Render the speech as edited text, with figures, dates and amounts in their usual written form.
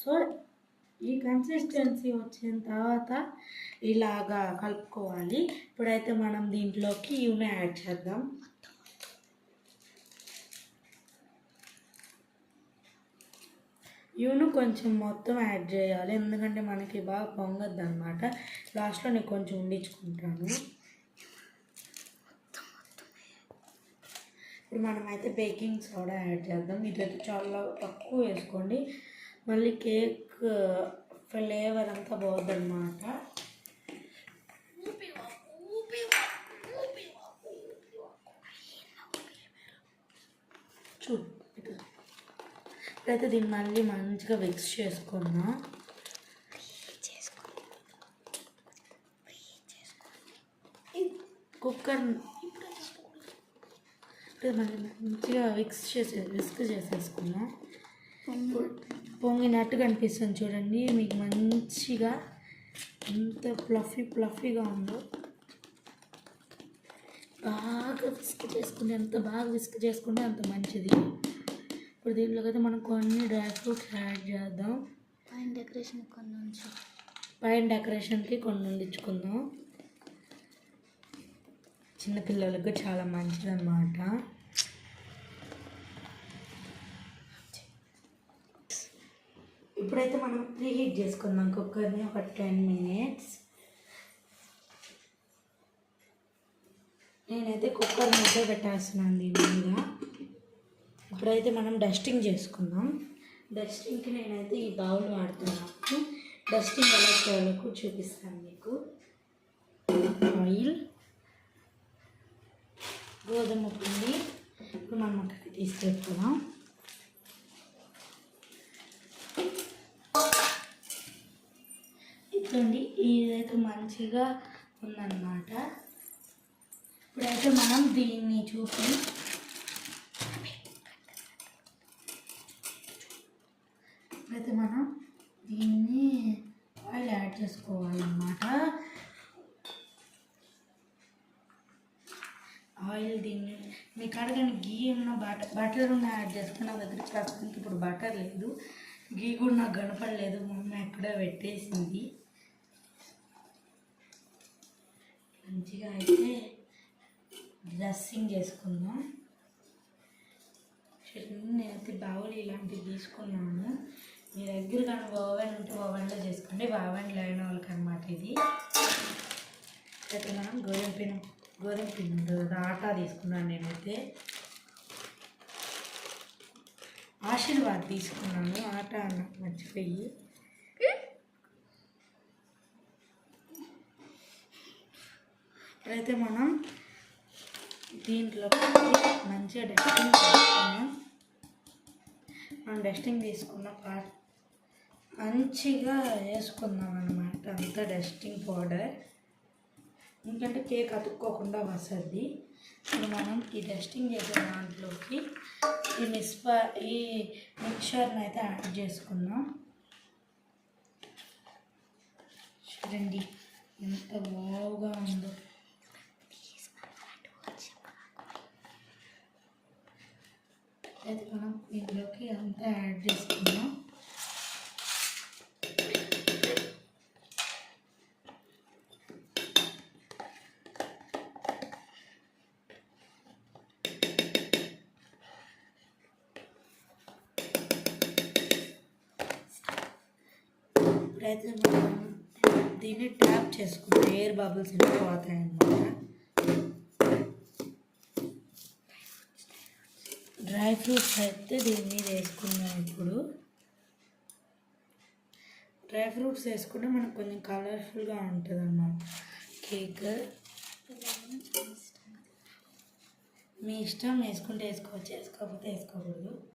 So ఈ consistency వచ్చిన తర్వాత ఇలాగా కలుపుకోవాలి. ఇప్పుడైతే మనం దీంట్లోకి యూనే యాడ్ చేద్దాం. యూను కొంచెం మొత్తం యాడ్ చేయాలి, ఎందుకంటే మనకి బాగా పొంగద్దు అనమాట. లాస్ట్లో నేను కొంచెం ఉండించుకుంటాను. ఇప్పుడు మనమైతే బేకింగ్ సోడా యాడ్ చేద్దాం. ఇదైతే చాలా తక్కువ వేసుకోండి, మళ్ళీ కేక్ ఫ్లేవర్ అంతా పోద్ది అనమాట. చూడు ఇప్పుడైతే దీన్ని మళ్ళీ మంచిగా మిక్స్ చేసుకున్నా. కుక్కర్ మళ్ళీ మంచిగా విస్క్ చేసేసుకున్నాం. పొంగినట్టు కనిపిస్తుంది చూడండి మీకు, మంచిగా ఎంత ఫ్లఫీగా ఉందో. బాగా విస్క్ చేసుకుంటే ఎంత బాగా విస్క్ చేసుకుంటే అంత మంచిది. ఇప్పుడు దీంట్లోకి అయితే మనం కొన్ని డ్రై ఫ్రూట్స్ యాడ్ చేద్దాం. పైన డెకరేషన్కి కొన్ని ఉండించుకుందాం. చిన్నపిల్లలకు చాలా మంచిది అన్నమాట. ఇప్పుడైతే మనం ప్రీహీట్ చేసుకుందాం కుక్కర్ని ఒక 10 minutes. నేనైతే కుక్కర్ మధ్య పెట్టేస్తున్నాను దీని మీద. ఇప్పుడైతే మనం డస్టింగ్ చేసుకుందాం. డస్టింగ్కి నేనైతే ఈ బౌల్ వాడుతున్నాను. డస్టింగ్ ఎలా చేయాలో కూడా చూపిస్తాను మీకు. ఆయిల్, గోధుమ పిండి ఇప్పుడు మనం అక్కడికి తీసుకెళ్తున్నాం. ఇదండి, ఇదైతే మంచిగా ఉందన్నమాట. ఇప్పుడైతే మనం దీన్ని ఇప్పుడైతే మనం దీన్ని ఆయిల్ యాడ్ చేసుకోవాలన్నమాట. ఆయిల్ దీన్ని మీ కాడగానే గీ ఉన్న బటర్ ఉన్న యాడ్ చేసుకుని నా దగ్గర ప్రస్తుతానికి ఇప్పుడు బటర్ లేదు, గీ కూడా నాకు కనపడలేదు, మమ్మీ ఎక్కడో పెట్టేసింది. మంచిగా అయితే డ్రెస్సింగ్ చేసుకుందాం. నేనైతే బౌల్ ఇలాంటివి తీసుకున్నాను. మీ దగ్గర కానీ ఓవెన్ ఉంటే ఓవెన్లో చేసుకోండి, ఓవెన్ లేని వాళ్ళకి అనమాట ఇది. అయితే మనం గోధుమ పిండి ఉంటుంది, ఆటా తీసుకున్నాను. నేనైతే ఆశీర్వాద్ తీసుకున్నాను, ఆటా నాకు మర్చిపోయి. ఇప్పుడైతే మనం దీంట్లో మంచిగా డస్టింగ్ చేసుకున్నాం. మనం డస్టింగ్ తీసుకున్న పార్ట్ మంచిగా వేసుకుందాం అన్నమాట, అంతా డస్టింగ్ పౌడర్, ఎందుకంటే కేక్ అతుక్కోకుండా వస్తుంది. ఇప్పుడు మనం ఈ డస్టింగ్ చేసే దాంట్లోకి ఈ మిక్చర్ని అయితే యాడ్ చేసుకుందాం. చూడండి ఎంత బాగా ఉందో. అయితే మనం దీంట్లోకి అంతా యాడ్ చేసుకుందాం. ఇప్పుడైతే మనం దీన్ని ట్యాప్ చేసుకుంటాం, ఎయిర్ బబుల్స్ అనేవి పోతాయి అన్నమాట. డ్రై ఫ్రూట్స్ అయితే దీని మీద వేసుకున్నాం. ఇప్పుడు డ్రై ఫ్రూట్స్ వేసుకుంటే మనకు కొంచెం కలర్ఫుల్గా ఉంటుంది అన్నమాట కేక్. మీ ఇష్టం, వేసుకుంటే వేసుకోవచ్చు, వేసుకోకపోతే వేసుకోకూడదు.